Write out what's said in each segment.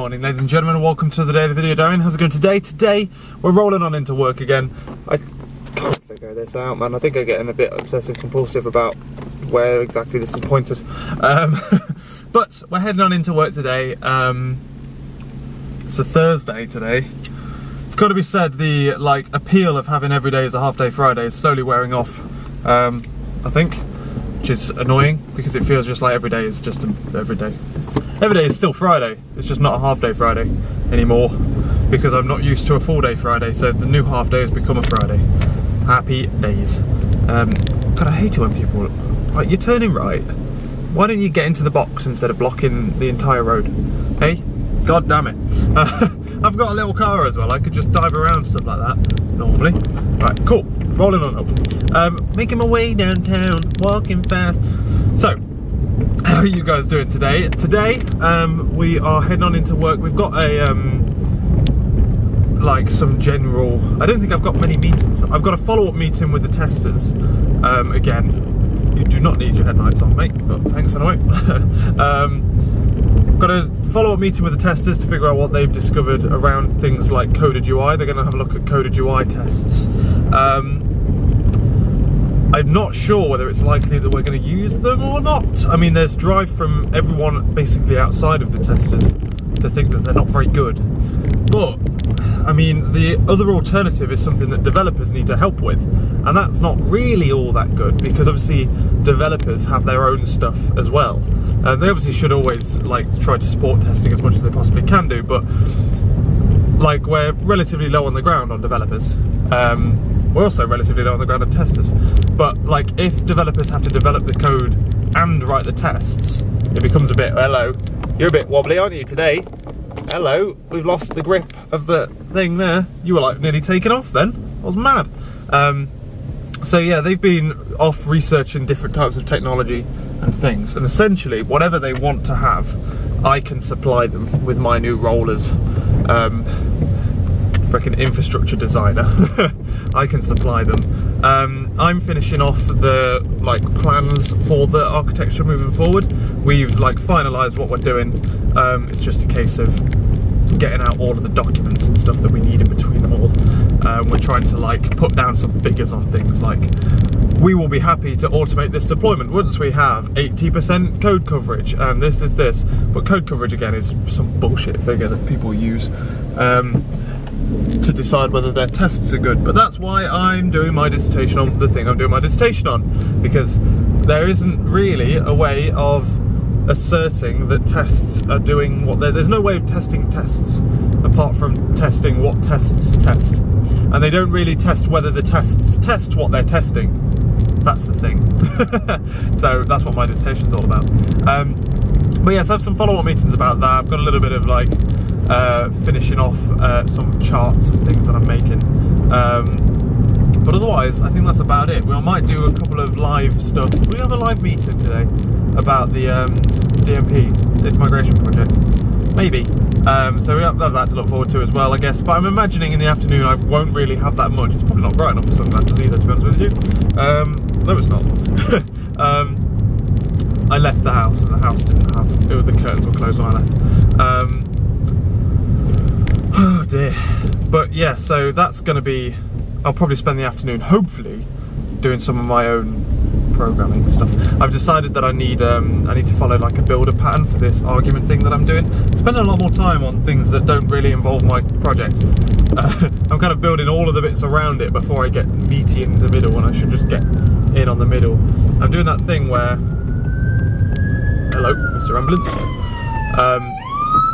Morning, ladies and gentlemen, and welcome to the day of the video diary. How's it going today? Today, we're rolling on into work again. I can't figure this out, man. I think I'm getting a bit obsessive compulsive about where exactly this is pointed. But we're heading on into work today. It's a Thursday today. It's got to be said, the appeal of having every day as a half-day Friday is slowly wearing off, I think, which is annoying because it feels just like every day is just every day. Every day is still Friday, it's just not a half-day Friday anymore because I'm not used to a full-day Friday, so the new half-day has become a Friday. Happy days. God, I hate it when people, like, you're turning right, why don't you get into the box instead of blocking the entire road? Hey? God damn it. I've got a little car as well, I could just dive around stuff like that normally. Right, cool, rolling on up. Making my way downtown, walking fast. So, how are you guys doing today? Today, we are heading on into work. We've got a, some general, I don't think I've got many meetings. I've got a follow-up meeting with the testers. Again, you do not need your headlights on, mate, but thanks anyway. Got a follow-up meeting with the testers to figure out what they've discovered around things like coded UI. They're going to have a look at coded UI tests. I'm not sure whether it's likely that we're going to use them or not. I mean, there's drive from everyone basically outside of the testers to think that they're not very good. But, I mean, the other alternative is something that developers need to help with. And that's not really all that good because obviously developers have their own stuff as well. They obviously should always try to support testing as much as they possibly can do, but we're relatively low on the ground on developers. We're also relatively low on the ground on testers. But if developers have to develop the code and write the tests, it becomes a bit, hello, you're a bit wobbly, aren't you today? Hello, we've lost the grip of the thing there. You were nearly taken off then. I was mad. So yeah, they've been off researching different types of technology and things. And essentially, whatever they want to have, I can supply them with my new rollers. Freaking infrastructure designer. I can supply them. I'm finishing off the plans for the architecture moving forward. We've finalized what we're doing. It's just a case of getting out all of the documents and stuff that we need in between them all. We're trying to put down some figures on things we will be happy to automate this deployment once we have 80% code coverage, and this is this. But code coverage again is some bullshit figure that people use to decide whether their tests are good. But that's why I'm doing my dissertation on the thing I'm doing my dissertation on, because there isn't really a way of asserting that tests are doing what there's no way of testing tests apart from testing what tests test, and they don't really test whether the tests test what they're testing. That's the thing. So that's what my dissertation's all about. But yes, I have some follow-up meetings about that. I've got a little bit of finishing off some charts and things that I'm making. But otherwise, I think that's about it. We might do a couple of live stuff. We have a live meeting today about the DMP, data migration project. Maybe. So we have that to look forward to as well, I guess. But I'm imagining in the afternoon I won't really have that much. It's probably not bright enough for sunglasses either, to be honest with you. No, it's not. I left the house and the house didn't have, the curtains were closed when I left. Oh dear. But yeah, so that's going to be, I'll probably spend the afternoon, hopefully, doing some of my own programming stuff. I've decided that I need to follow a builder pattern for this argument thing that I'm doing. I'm spending a lot more time on things that don't really involve my project. I'm kind of building all of the bits around it before I get meaty in the middle, and I should just get in on the middle. I'm doing that thing where, hello, Mr. Ambulance.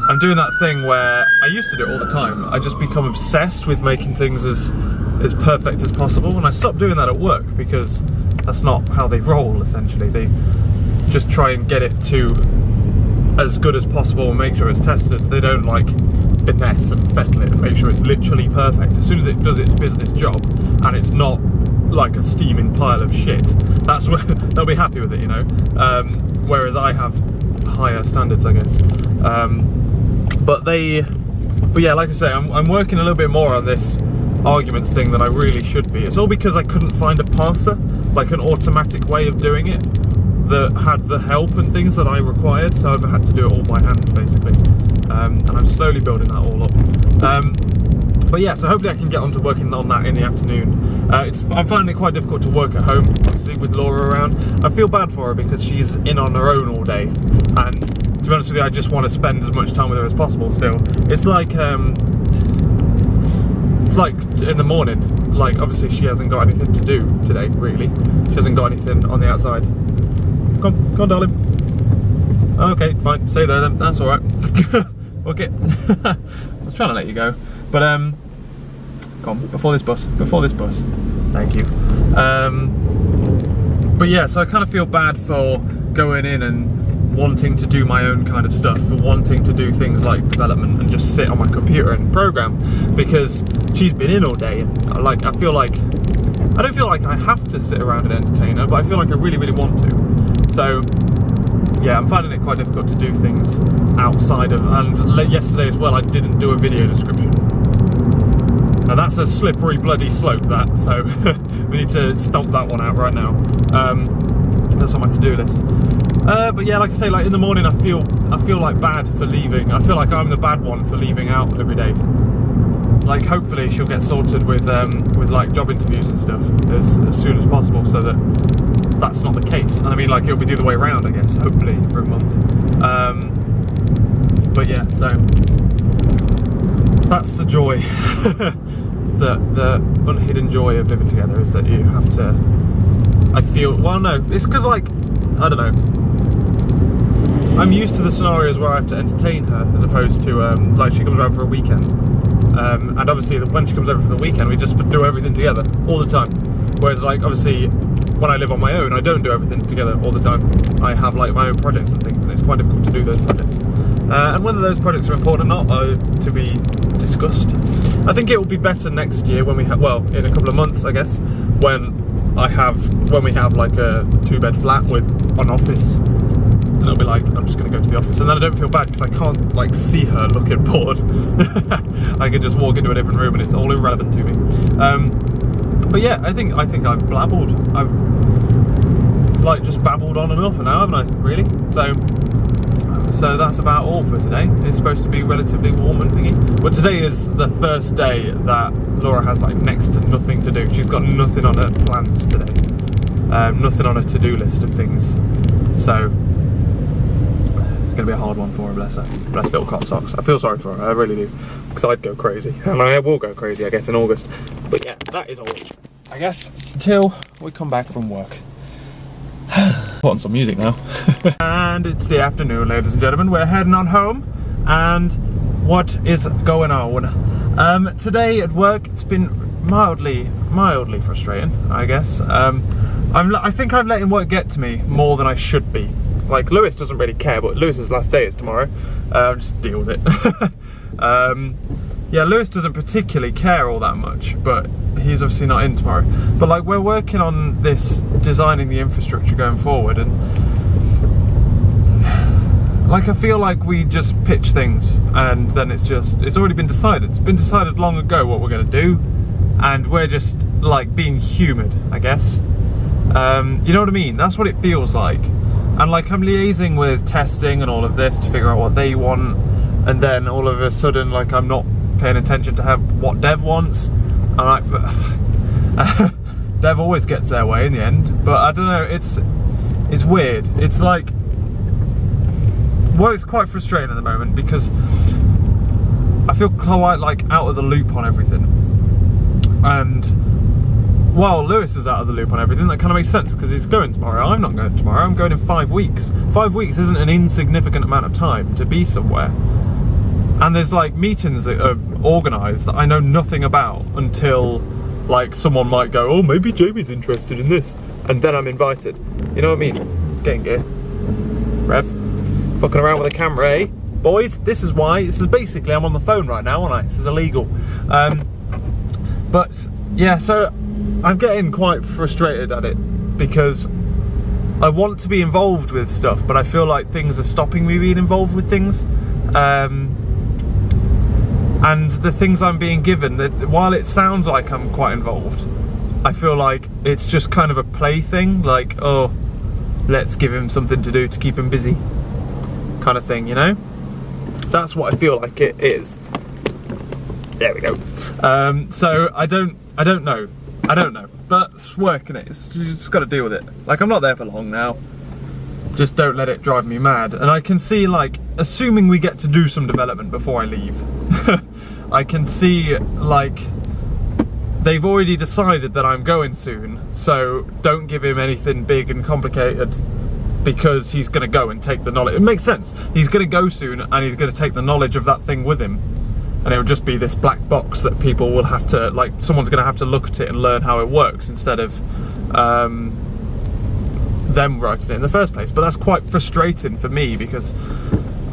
I'm doing that thing where I used to do it all the time. I just become obsessed with making things as perfect as possible, and I stopped doing that at work because that's not how they roll, essentially. They just try and get it to as good as possible and make sure it's tested. They don't finesse and fettle it and make sure it's literally perfect. As soon as it does its business job and it's not a steaming pile of shit, that's where they'll be happy with it, you know. Whereas I have higher standards, I guess. But yeah, like I say, I'm working a little bit more on this arguments thing than I really should be. It's all because I couldn't find a parser, an automatic way of doing it that had the help and things that I required, so I've had to do it all by hand, basically. and I'm slowly building that all up. But yeah, so hopefully I can get on to working on that in the afternoon. I'm finding it quite difficult to work at home, obviously, with Laura around. I feel bad for her because she's in on her own all day, and to be honest with you, I just want to spend as much time with her as possible still. It's like in the morning, like obviously she hasn't got anything to do today, really. She hasn't got anything on the outside. Come on, darling. Okay, fine, stay there then, that's alright. Okay. I was trying to let you go. But, come on, before this bus. Thank you. But yeah, so I kind of feel bad for going in and wanting to do my own kind of stuff, for wanting to do things like development and just sit on my computer and program, because she's been in all day, and like I don't feel like I have to sit around and entertain her, but I feel like I really, really want to. So yeah, I'm finding it quite difficult to do things outside of, and yesterday as well I didn't do a video description. Now that's a slippery bloody slope, that, so we need to stomp that one out right now. That's on my to-do list. But yeah, like I say, like in the morning I feel like bad for leaving. I feel like I'm the bad one for leaving out every day. Like hopefully she'll get sorted with like job interviews and stuff as soon as possible, so that that's not the case. And I mean, like, it'll be the other way around, I guess, hopefully for a month. But yeah, so that's the joy. It's the unhidden joy of living together, is that you have to, I feel, well no, it's because like, I don't know, I'm used to the scenarios where I have to entertain her, as opposed to like she comes around for a weekend, and obviously when she comes over for the weekend we just do everything together all the time, whereas like obviously when I live on my own I don't do everything together all the time. I have like my own projects and things, and it's quite difficult to do those projects, and whether those projects are important or not are to be discussed. I think it will be better next year when we have, well, in a couple of months I guess, when we have like a 2-bed flat with an office, and it'll be like, I'm just going to go to the office, and then I don't feel bad because I can't like see her looking bored. I can just walk into a different room and it's all irrelevant to me. But yeah, I think I've blabbled. I've like just babbled on and off now, haven't I? Really? So that's about all for today. It's supposed to be relatively warm and thingy, but today is the first day that Laura has like next to nothing to do. She's got nothing on her plans today, nothing on her to-do list of things. So it's going to be a hard one for her, bless her. Bless little cot socks. I feel sorry for her, I really do, because I'd go crazy, and I will go crazy, I guess, in August. But yeah, that is all, I guess, until we come back from work. Put on some music now. And it's the afternoon, ladies and gentlemen. We're heading on home, and what is going on? Today at work, it's been mildly frustrating, I guess. I think I'm letting work get to me more than I should be. Like, Lewis doesn't really care, but Lewis's last day is tomorrow. Just deal with it. Yeah, Lewis doesn't particularly care all that much, but he's obviously not in tomorrow. But like, we're working on this, designing the infrastructure going forward, and like, I feel like we just pitch things and then it's already been decided. It's been decided long ago what we're going to do, and we're just like being humoured, I guess. You know what I mean? That's what it feels like. And like, I'm liaising with testing and all of this to figure out what they want, and then all of a sudden, like, I'm not paying attention to what Dev wants. I'm like, but Dev always gets their way in the end. But I don't know, it's weird. It's like, work's quite frustrating at the moment because I feel quite like out of the loop on everything. And while Lewis is out of the loop on everything, that kind of makes sense because he's going tomorrow. I'm not going tomorrow, I'm going in 5 weeks. 5 weeks isn't an insignificant amount of time to be somewhere. And there's like meetings that are organised that I know nothing about until like someone might go, oh, maybe Jamie's interested in this, and then I'm invited. You know what I mean? Getting gear. Rev. Fucking around with a camera, eh? Boys, this is why. This is basically, I'm on the phone right now, aren't I? This is illegal. But yeah, so I'm getting quite frustrated at it because I want to be involved with stuff, but I feel like things are stopping me being involved with things. And the things I'm being given, that while it sounds like I'm quite involved, I feel like it's just kind of a play thing, like, oh, let's give him something to do to keep him busy, kind of thing, you know? That's what I feel like it is. There we go. So I don't know. But it's working it. You just got to deal with it. Like, I'm not there for long now. Just don't let it drive me mad. And I can see, like, assuming we get to do some development before I leave, I can see, like, they've already decided that I'm going soon, so don't give him anything big and complicated, because he's going to go and take the knowledge. It makes sense. He's going to go soon, and he's going to take the knowledge of that thing with him. And it'll just be this black box that people will have to, like, someone's going to have to look at it and learn how it works, instead of them writing it in the first place. But that's quite frustrating for me, because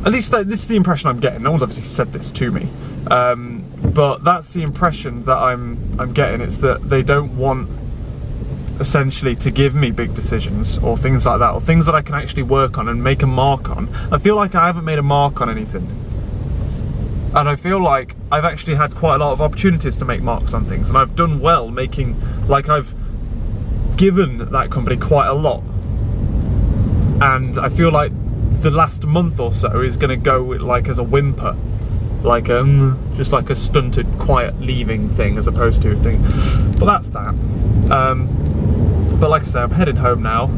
at least this is the impression I'm getting. No one's obviously said this to me, but that's the impression that I'm getting. It's that they don't want, essentially, to give me big decisions or things like that, or things that I can actually work on and make a mark on. I feel like I haven't made a mark on anything, and I feel like I've actually had quite a lot of opportunities to make marks on things, and I've done well making, like, I've given that company quite a lot. And I feel like the last month or so is going to go, like, as a whimper, like just like a stunted, quiet leaving thing, as opposed to a thing. But that's that. But like I say, I'm heading home now.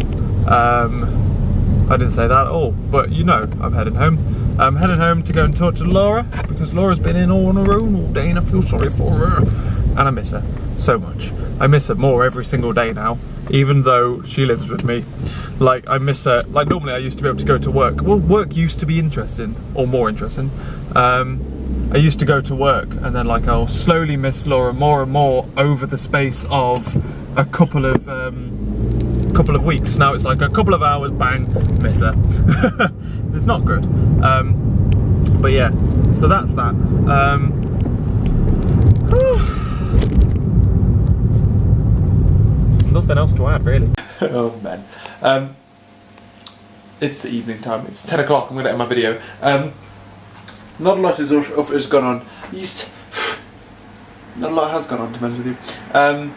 I didn't say that at all, but you know, I'm heading home. I'm heading home to go and talk to Laura, because Laura's been in all on her own all day, and I feel sorry for her. And I miss her so much. I miss her more every single day now, even though she lives with me. Like, I miss her. Like, normally I used to be able to go to work. Well, work used to be interesting, or more interesting. I used to go to work, and then, like, I'll slowly miss Laura more and more over the space of a couple of weeks. Now it's like a couple of hours, bang, miss her. It's not good. But yeah, so that's that. Nothing else to add, really. Oh man. It's evening time. It's 10 o'clock. I'm going to end my video. Not a lot has gone on. Not a lot has gone on, to be honest with you. In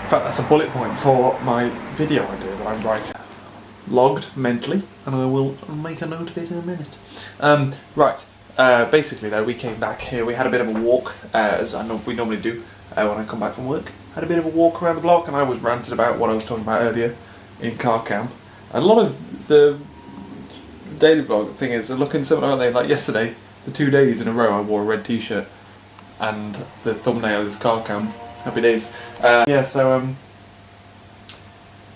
fact, that's a bullet point for my video idea that I'm writing. Logged mentally, and I will make a note of it in a minute. Right. Basically, though, we came back here. We had a bit of a walk, as we normally do when I come back from work. Had a bit of a walk around the block, and I was ranting about what I was talking about earlier in car cam. And a lot of the daily vlog thing is looking similar, aren't they? Like yesterday, the 2 days in a row I wore a red t-shirt, and the thumbnail is car cam. Happy days. Yeah, so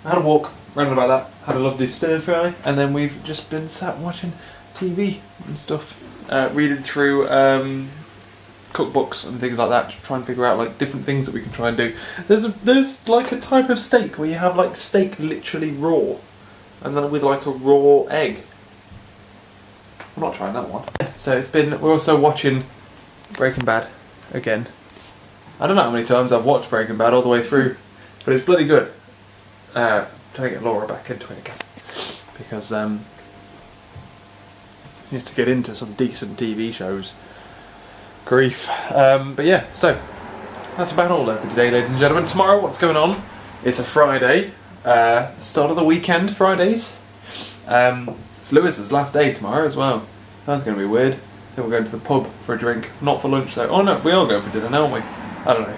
I had a walk, ranted about that, had a lovely stir fry, and then we've just been sat watching TV and stuff, reading through cookbooks and things like that, to try and figure out, like, different things that we can try and do. There's like a type of steak where you have, like, steak literally raw, and then with, like, a raw egg. I'm not trying that one. So we're also watching Breaking Bad again. I don't know how many times I've watched Breaking Bad all the way through, but it's bloody good. Trying to get Laura back into it again, because she needs to get into some decent TV shows. Grief. But yeah, so that's about all for today, ladies and gentlemen. Tomorrow, what's going on? It's a Friday, start of the weekend, Fridays. It's Lewis's last day tomorrow as well. That's going to be weird. Then we're going to the pub for a drink, not for lunch though. Oh no, we are going for dinner now, aren't we? I don't know.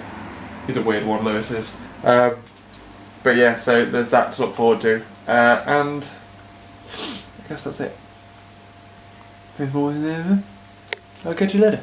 He's a weird one, Lewis is. But yeah, so there's that to look forward to. And I guess that's it. I'll catch you later.